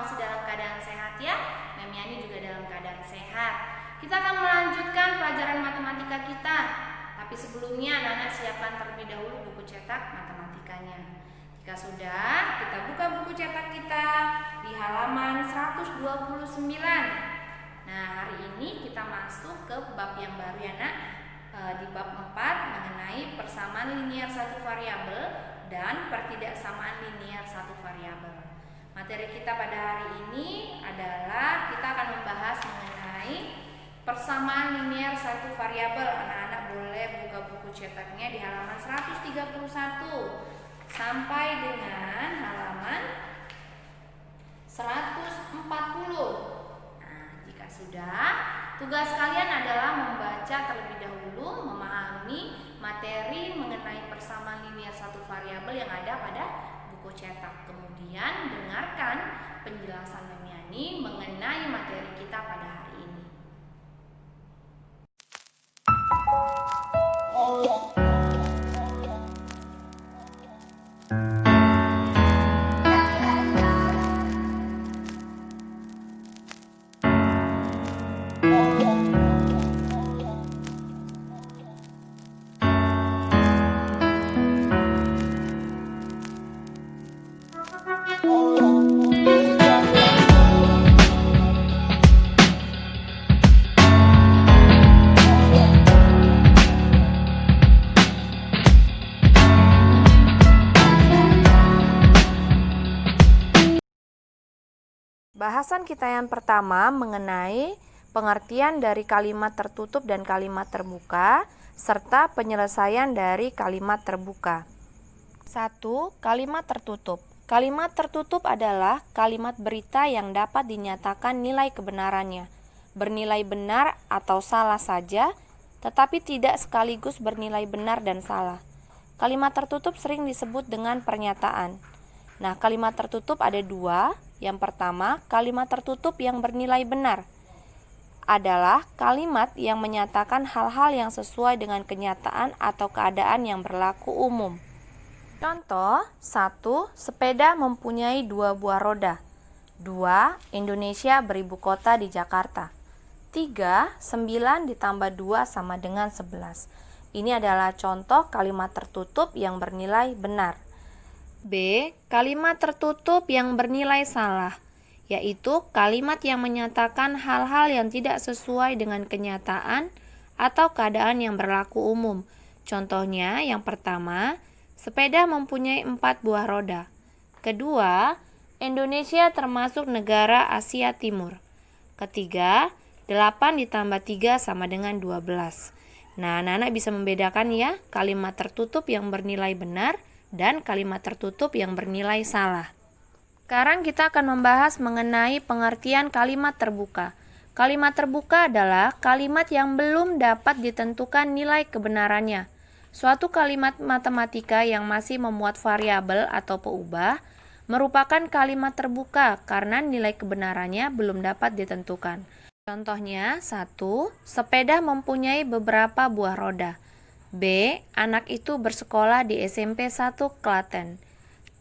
masih dalam keadaan sehat ya. Memiani juga dalam keadaan sehat. Kita akan melanjutkan pelajaran matematika kita. Tapi sebelumnya anak-anak siapkan terlebih dahulu buku cetak matematikanya. Jika sudah, kita buka buku cetak kita di halaman 129. Nah, hari ini kita masuk ke bab yang baru ya nak. Di bab 4 mengenai persamaan linier satu variabel dan pertidaksamaan linier satu variabel. Materi kita pada hari ini adalah kita akan membahas mengenai persamaan linier satu variabel. Anak-anak boleh buka buku cetaknya di halaman 131 sampai dengan halaman 140. Nah, jika sudah, tugas kalian adalah membaca terlebih dahulu, memahami materi mengenai persamaan linier satu variabel yang ada pada buku cetak. Kemudian dengarkan penjelasan Memiani mengenai materi kita pada hari ini. Bahasan kita yang pertama mengenai pengertian dari kalimat tertutup dan kalimat terbuka, serta penyelesaian dari kalimat terbuka. 1. Kalimat tertutup. Kalimat tertutup adalah kalimat berita yang dapat dinyatakan nilai kebenarannya, bernilai benar atau salah saja, tetapi tidak sekaligus bernilai benar dan salah. Kalimat tertutup sering disebut dengan pernyataan. Nah, kalimat tertutup ada dua. Yang pertama, kalimat tertutup yang bernilai benar adalah kalimat yang menyatakan hal-hal yang sesuai dengan kenyataan atau keadaan yang berlaku umum. Contoh, 1. Sepeda mempunyai 2 buah roda. 2. Indonesia beribu kota di Jakarta. 3. 9 ditambah 2 sama dengan 11. Ini adalah contoh kalimat tertutup yang bernilai benar. B. Kalimat tertutup yang bernilai salah, yaitu kalimat yang menyatakan hal-hal yang tidak sesuai dengan kenyataan atau keadaan yang berlaku umum. Contohnya, yang pertama, sepeda mempunyai 4 buah roda. Kedua, Indonesia termasuk negara Asia Timur. Ketiga, 8 ditambah 3 sama dengan 12. Nah, anak-anak bisa membedakan ya kalimat tertutup yang bernilai benar dan kalimat tertutup yang bernilai salah. Sekarang kita akan membahas mengenai pengertian kalimat terbuka. Kalimat terbuka adalah kalimat yang belum dapat ditentukan nilai kebenarannya. Suatu kalimat matematika yang masih memuat variabel atau peubah merupakan kalimat terbuka karena nilai kebenarannya belum dapat ditentukan. Contohnya, 1. Sepeda mempunyai beberapa buah roda. B. Anak itu bersekolah di SMP 1 Klaten.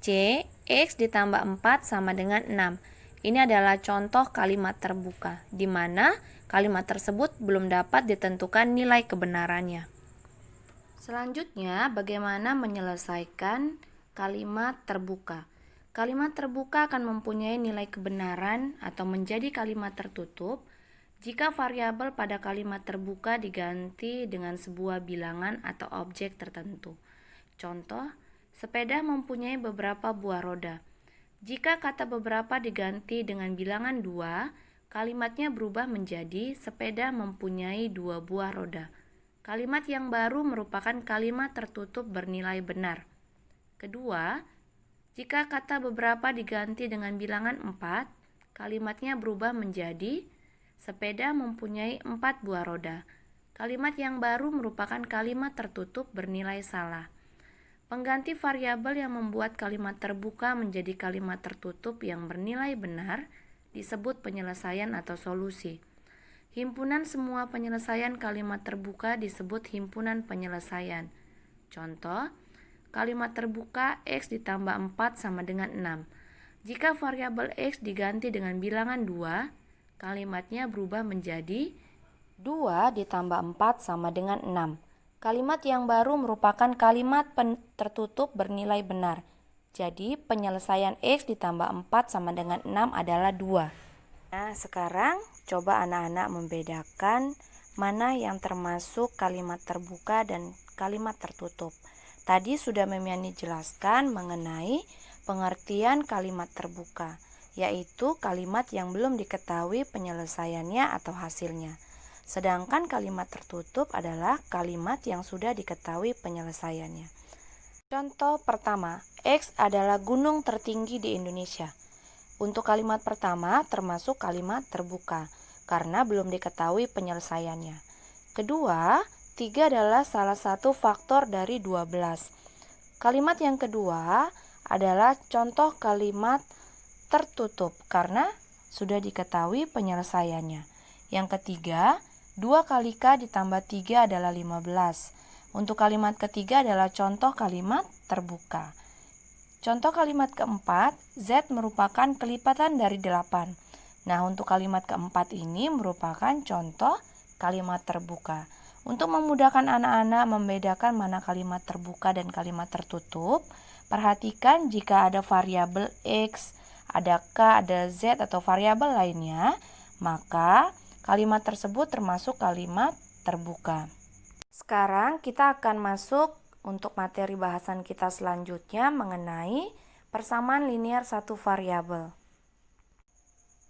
C. X ditambah 4 sama dengan 6. Ini adalah contoh kalimat terbuka, di mana kalimat tersebut belum dapat ditentukan nilai kebenarannya. Selanjutnya, bagaimana menyelesaikan kalimat terbuka? Kalimat terbuka akan mempunyai nilai kebenaran atau menjadi kalimat tertutup jika variabel pada kalimat terbuka diganti dengan sebuah bilangan atau objek tertentu. Contoh, sepeda mempunyai beberapa buah roda. Jika kata beberapa diganti dengan bilangan 2, kalimatnya berubah menjadi sepeda mempunyai 2 buah roda. Kalimat yang baru merupakan kalimat tertutup bernilai benar. Kedua, jika kata beberapa diganti dengan bilangan 4, kalimatnya berubah menjadi sepeda mempunyai 4 buah roda. Kalimat yang baru merupakan kalimat tertutup bernilai salah. Pengganti variabel yang membuat kalimat terbuka menjadi kalimat tertutup yang bernilai benar disebut penyelesaian atau solusi. Himpunan semua penyelesaian kalimat terbuka disebut himpunan penyelesaian. Contoh, kalimat terbuka X ditambah 4 sama dengan 6. Jika variabel X diganti dengan bilangan 2, kalimatnya berubah menjadi 2 ditambah 4 sama dengan 6. Kalimat yang baru merupakan kalimat tertutup bernilai benar. Jadi penyelesaian X ditambah 4 sama dengan 6 adalah 2. Nah, sekarang coba anak-anak membedakan mana yang termasuk kalimat terbuka dan kalimat tertutup. Tadi sudah Memiani jelaskan mengenai pengertian kalimat terbuka, yaitu kalimat yang belum diketahui penyelesaiannya atau hasilnya. Sedangkan kalimat tertutup adalah kalimat yang sudah diketahui penyelesaiannya. Contoh pertama, X adalah gunung tertinggi di Indonesia. Untuk kalimat pertama termasuk kalimat terbuka, karena belum diketahui penyelesaiannya. Kedua, 3 adalah salah satu faktor dari 12. Kalimat yang kedua adalah contoh kalimat tertutup karena sudah diketahui penyelesaiannya. Yang ketiga, 2 kali K ditambah 3 adalah 15. Untuk kalimat ketiga adalah contoh kalimat terbuka. Contoh kalimat keempat, Z merupakan kelipatan dari 8. Nah, untuk kalimat keempat ini merupakan contoh kalimat terbuka. Untuk memudahkan anak-anak membedakan mana kalimat terbuka dan kalimat tertutup, perhatikan jika ada variabel X, ada K, ada Z atau variabel lainnya, maka kalimat tersebut termasuk kalimat terbuka. Sekarang kita akan masuk untuk materi bahasan kita selanjutnya mengenai persamaan linear satu variabel.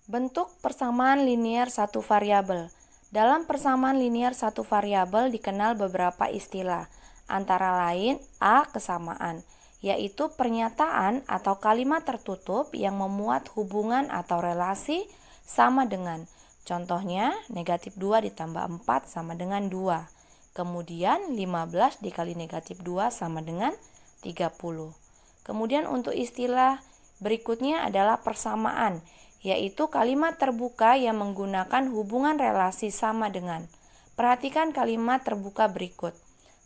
Bentuk persamaan linear satu variabel. Dalam persamaan linear satu variabel dikenal beberapa istilah, antara lain A. Kesamaan, yaitu pernyataan atau kalimat tertutup yang memuat hubungan atau relasi sama dengan. Contohnya, negatif 2 ditambah 4 sama dengan 2. Kemudian 15 dikali negatif 2 sama dengan 30. Kemudian untuk istilah berikutnya adalah persamaan, yaitu kalimat terbuka yang menggunakan hubungan relasi sama dengan. Perhatikan kalimat terbuka berikut.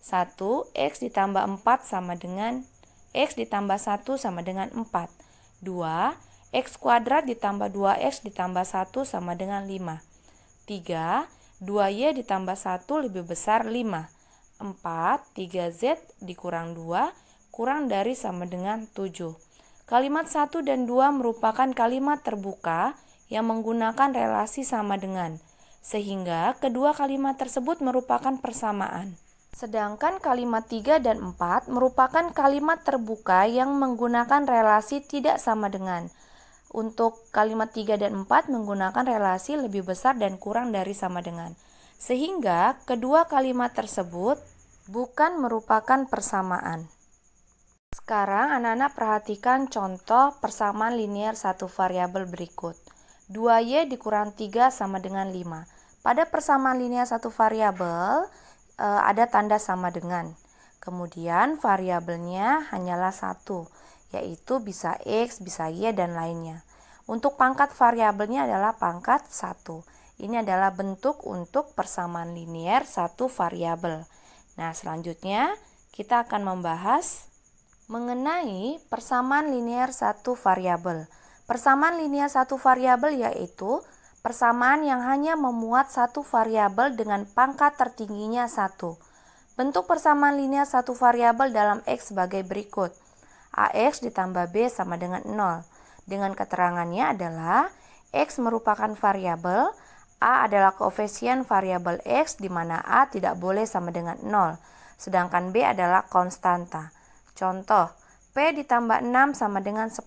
1. X ditambah 4 sama dengan X ditambah 1 sama dengan 4. 2. X kuadrat ditambah 2X ditambah 1 sama dengan 5. 3. 2Y ditambah 1 lebih besar 5. 4. 3Z dikurang 2 kurang dari sama dengan 7. Kalimat 1 dan 2 merupakan kalimat terbuka yang menggunakan relasi sama dengan, sehingga kedua kalimat tersebut merupakan persamaan. Sedangkan kalimat 3 dan 4 merupakan kalimat terbuka yang menggunakan relasi tidak sama dengan. Untuk kalimat 3 dan 4 menggunakan relasi lebih besar dan kurang dari sama dengan. Sehingga kedua kalimat tersebut bukan merupakan persamaan. Sekarang anak-anak perhatikan contoh persamaan linear satu variabel berikut. 2Y dikurang 3 sama dengan 5. Pada persamaan linear satu variabel ada tanda sama dengan. Kemudian variabelnya hanyalah 1, yaitu bisa X, bisa Y, dan lainnya. Untuk pangkat variabelnya adalah pangkat 1. Ini adalah bentuk untuk persamaan linear satu variabel. Nah, selanjutnya kita akan membahas mengenai persamaan linear satu variabel. Persamaan linear satu variabel yaitu persamaan yang hanya memuat satu variabel dengan pangkat tertingginya 1. Bentuk persamaan linear satu variabel dalam X sebagai berikut. AX ditambah B sama dengan 0. Dengan keterangannya adalah X merupakan variabel, A adalah koefisien variabel X di mana A tidak boleh sama dengan 0, sedangkan B adalah konstanta. Contoh, P ditambah 6 sama dengan 10.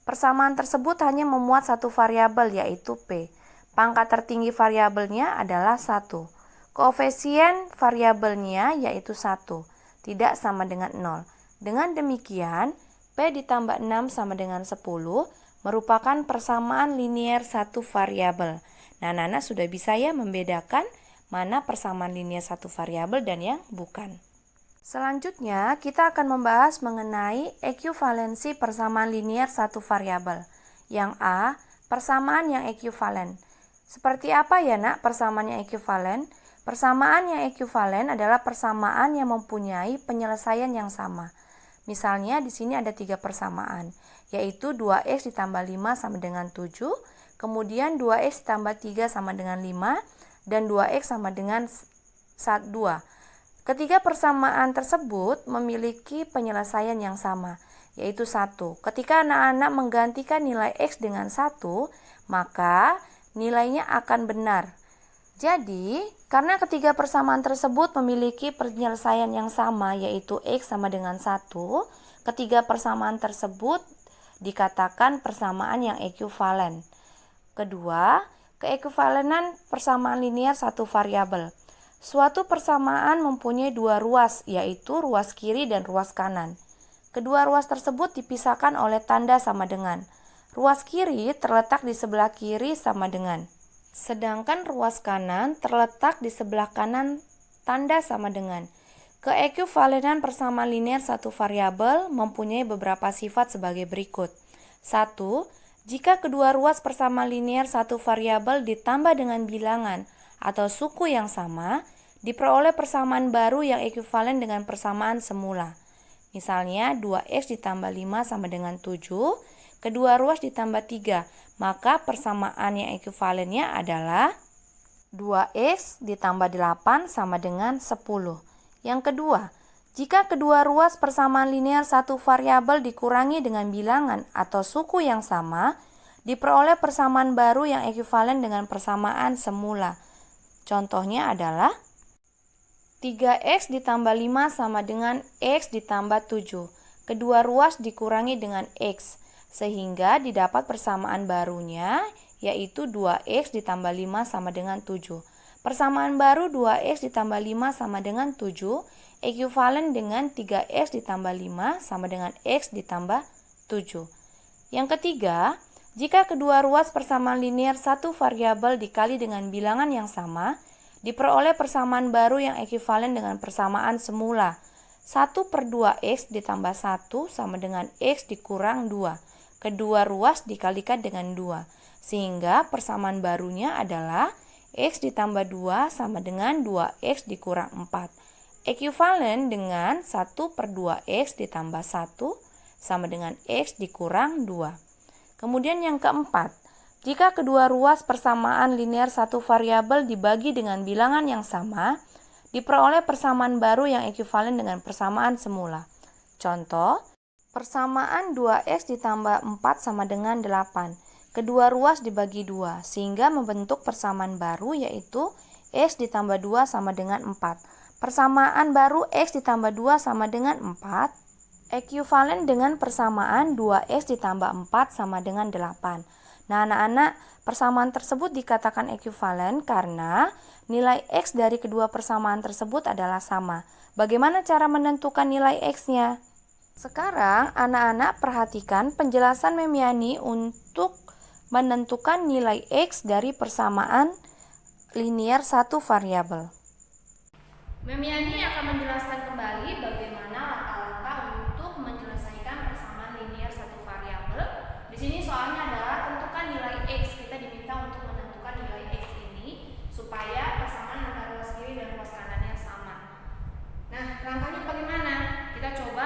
Persamaan tersebut hanya memuat satu variabel yaitu P. Pangkat tertinggi variabelnya adalah 1. Koefisien variabelnya yaitu 1, tidak sama dengan 0. Dengan demikian, P ditambah 6 sama dengan 10 merupakan persamaan linear satu variabel. Nah, Nana sudah bisa ya membedakan mana persamaan linear satu variabel dan yang bukan. Selanjutnya, kita akan membahas mengenai ekuivalensi persamaan linear satu variabel. Yang A, persamaan yang ekuivalen. Seperti apa ya, Nak, persamaan yang ekuivalen? Persamaan yang ekuivalen adalah persamaan yang mempunyai penyelesaian yang sama. Misalnya di sini ada 3 persamaan. yaitu 2x ditambah 5 sama dengan 7, kemudian 2x ditambah 3 sama dengan 5, dan 2x sama dengan 2. Ketiga persamaan tersebut memiliki penyelesaian yang sama, yaitu 1. Ketika anak-anak menggantikan nilai x dengan 1, maka nilainya akan benar. Jadi, karena ketiga persamaan tersebut memiliki penyelesaian yang sama, yaitu x sama dengan 1, ketiga persamaan tersebut dikatakan persamaan yang ekuivalen. Kedua, keekivalenan persamaan linear satu variabel. Suatu persamaan mempunyai dua ruas, yaitu ruas kiri dan ruas kanan. Kedua ruas tersebut dipisahkan oleh tanda sama dengan. Ruas kiri terletak di sebelah kiri sama dengan. Sedangkan ruas kanan terletak di sebelah kanan tanda sama dengan. Keekivalenan persamaan linear satu variabel mempunyai beberapa sifat sebagai berikut. 1. Jika kedua ruas persamaan linear satu variabel ditambah dengan bilangan atau suku yang sama, diperoleh persamaan baru yang ekuivalen dengan persamaan semula. Misalnya 2x ditambah 5 sama dengan 7, kedua ruas ditambah 3, maka persamaan yang ekuivalennya adalah 2x ditambah 8 sama dengan 10. Yang kedua, jika kedua ruas persamaan linear satu variabel dikurangi dengan bilangan atau suku yang sama, diperoleh persamaan baru yang ekuivalen dengan persamaan semula. Contohnya adalah 3x ditambah 5 sama dengan x ditambah 7. Kedua ruas dikurangi dengan x, sehingga didapat persamaan barunya, yaitu 2x ditambah 5 sama dengan 7. Persamaan baru 2x ditambah 5 sama dengan 7, ekuivalen dengan 3x ditambah 5 sama dengan x ditambah 7. Yang ketiga, jika kedua ruas persamaan linear satu variabel dikali dengan bilangan yang sama, diperoleh persamaan baru yang ekuivalen dengan persamaan semula. 1/2x ditambah 1 sama dengan x dikurang 2. Kedua ruas dikalikan dengan 2, sehingga persamaan barunya adalah x ditambah 2 sama dengan 2x dikurang 4. Ekuivalen dengan 1/2x ditambah 1 sama dengan x dikurang 2. Kemudian yang keempat, jika kedua ruas persamaan linear satu variabel dibagi dengan bilangan yang sama, diperoleh persamaan baru yang ekuivalen dengan persamaan semula. Contoh, persamaan 2x ditambah 4 sama dengan 8. Kedua ruas dibagi 2, sehingga membentuk persamaan baru yaitu x ditambah 2 sama dengan 4. Persamaan baru x ditambah 2 sama dengan 4 ekuivalen dengan persamaan 2x ditambah 4 sama dengan 8. Nah, anak-anak, persamaan tersebut dikatakan ekuivalen karena nilai x dari kedua persamaan tersebut adalah sama. Bagaimana cara menentukan nilai x-nya? Sekarang, anak-anak perhatikan penjelasan Memiani untuk menentukan nilai x dari persamaan linear satu variabel. Memiani akan menjelaskan kembali bagaimana langkah-langkah untuk menyelesaikan persamaan linear satu variabel. Di sini soalnya adalah tentukan nilai x. Kita diminta untuk menentukan nilai x ini supaya persamaan antara ruas kiri dan ruas kanannya sama. Nah, langkahnya bagaimana? Kita coba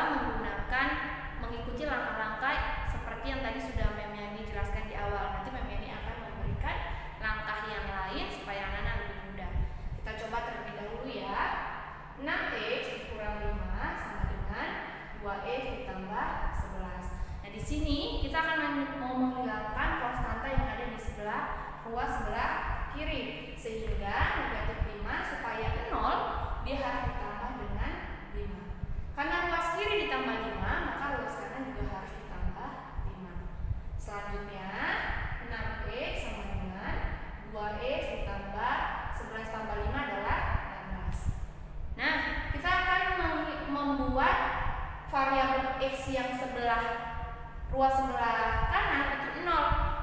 mengikuti langkah-langkah seperti yang tadi sudah Memiani jelaskan di awal. Nanti Memiani akan memberikan langkah yang lain supaya anak-anak lebih mudah. Kita coba terlebih dahulu ya. 6x dikurang 5 sama dengan 2x ditambah 11. Nah, di sini kita akan mau menghilangkan konstanta yang ada di ruas sebelah kiri, sehingga negatif 5 supaya 0 dia harus ditambah dengan 5. Karena ruas kiri ditambah 5, maka ruas kanan juga harus ditambah 5. Selanjutnya 6x sama dengan 2x ditambah 11 tambah 5 adalah 16. Nah, kita akan membuat variabel x yang ruas sebelah kanan itu 0.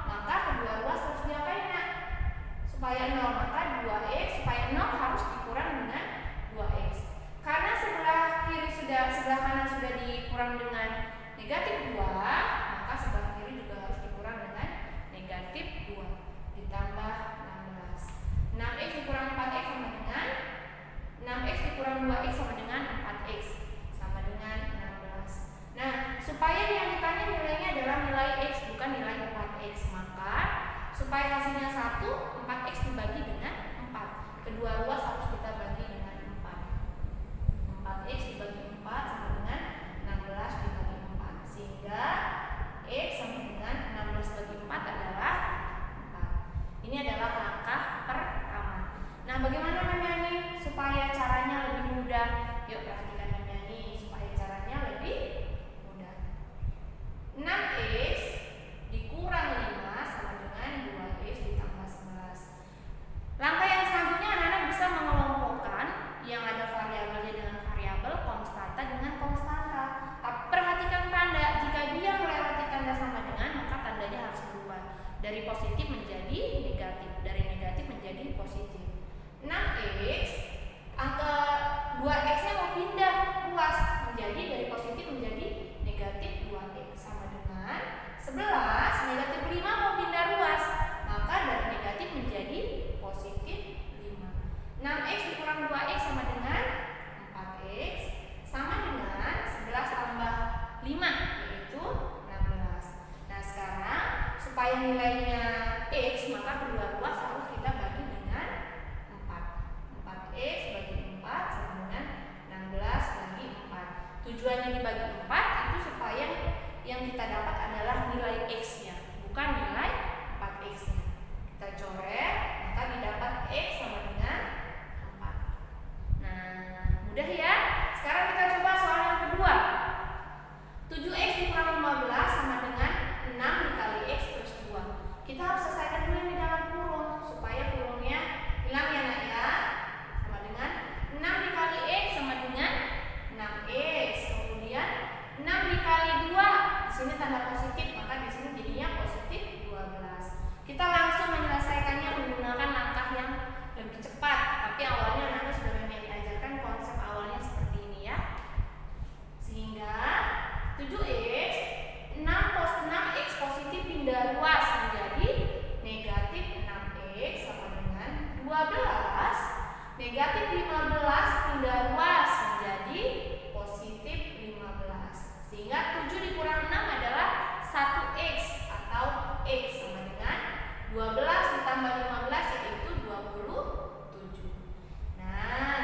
Maka kedua ruas harus diapain, Nak? Supaya 0, maka 2x, supaya 0 harus dikurang dengan 2x. Karena sebelah kanan sudah dikurang dengan negatif 2, maka sebelah kiri juga harus dikurang dengan supaya hasilnya 1, 4x dibagi dengan 4. Kedua ruas harus kita bagi dengan 4. 4x dibagi 4 sama dengan 16 dibagi 4. Sehingga x sama dengan 16 bagi 4 adalah 4. Ini adalah langkah pertama. Nah, bagaimana Memiani supaya caranya lebih mudah? Yuk perhatikan Memiani supaya caranya lebih mudah. 6x dikurang 5 sama dengan 2x ditambah 11. Langkah yang selanjutnya anak-anak bisa mengelompokkan yang ada variabelnya dengan variabel, konstanta dengan konstanta. Perhatikan tanda, jika dia melewati tanda sama dengan, maka tandanya harus berubah dari positif menjadi negatif, dari negatif menjadi positif. 6x, angka 2x-nya mau pindah ruas menjadi dari positif menjadi negatif 2x sama dengan 11. Negatif 5 mau pindah ruas, maka dari negatif menjadi positif 5. 6x dikurang 2x sama dengan 4x sama dengan 11 tambah 5 yaitu 16. Nah, sekarang supaya nilainya x, maka kedua ruas harus kita bagi dengan 4. 4x bagi 4 sama dengan 16 bagi 4. Tujuannya dibagi 4 itu supaya yang kita dapat adalah nilai x-nya, bukan nilai 4x-nya. Kita coret, maka didapat x sama dengan 4. Nah, mudah ya. Sekarang kita coba soal yang kedua. 7x dikurang 15 sama dengan 6 dikali x plus 2. Kita harus selesaikan dulu yang di dalam kurung supaya kurungnya hilang ya nak ya. Sama dengan 6 dikali x sama dengan 6x. Kemudian 6 dikali 2. Di sini tanda positif, maka di sini jadinya positif 12. Kita langsung menyelesaikannya menggunakan langkah yang lebih cepat. Tapi awalnya nanti sudah diajarkan konsep awalnya seperti ini ya. Sehingga 7x 6 plus 6x positif pindah ruas menjadi negatif 6x sama dengan 12. Negatif 15 pindah ruas menjadi positif 15. Sehingga 7 dikurang 6 adalah 1x atau x sama dengan 12 ditambah 15 yaitu 27. Nah,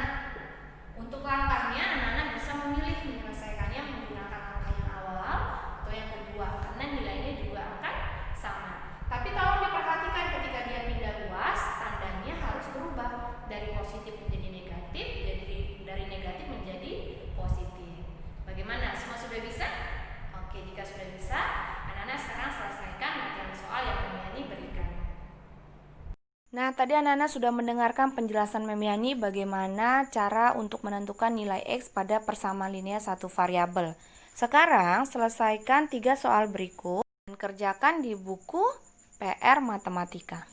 untuk langkahnya anak-anak bisa memilih menyelesaikannya menggunakan langkah yang awal atau yang kedua karena nilainya juga akan sama. Tapi tolong diperhatikan ketika dia pindah ruas, tandanya harus berubah dari positif menjadi negatif, dari negatif menjadi positif. Bagaimana? Semua sudah bisa? Oke, jika sudah bisa, anak-anak sekarang selesaikan materi soal yang Memiani berikan. Nah, tadi anak-anak sudah mendengarkan penjelasan Memiani bagaimana cara untuk menentukan nilai x pada persamaan linear satu variabel. Sekarang selesaikan 3 soal berikut dan kerjakan di buku PR Matematika.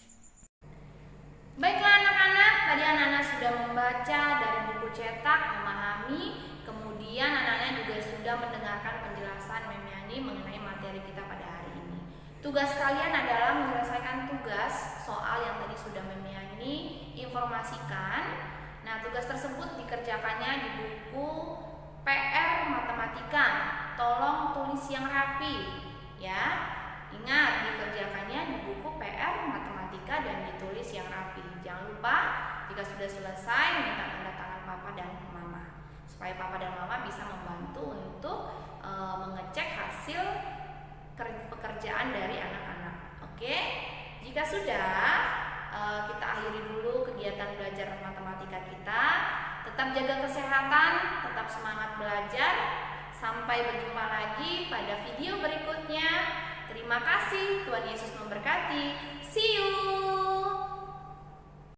Baiklah anak-anak, tadi anak-anak sudah membaca dari buku cetak, memahami, kemudian anak-anak juga sudah mendengarkan penjelasan Memiani mengenai materi kita pada hari ini. Tugas kalian adalah menyelesaikan tugas soal yang tadi sudah Memiani informasikan. Nah, tugas tersebut dikerjakannya di buku PR Matematika. Tolong tulis yang rapi, ya. Ingat, dikerjakannya di buku PR Matematika dan ditulis yang rapi. Jangan lupa, jika sudah selesai, minta tanda tangan Papa dan Mama, supaya Papa dan Mama bisa membantu untuk mengecek hasil pekerjaan dari anak-anak. Oke, jika sudah, kita akhiri dulu kegiatan belajar matematika kita. Tetap jaga kesehatan, tetap semangat belajar. Sampai berjumpa lagi pada video berikutnya. Terima kasih, Tuhan Yesus memberkati. See you.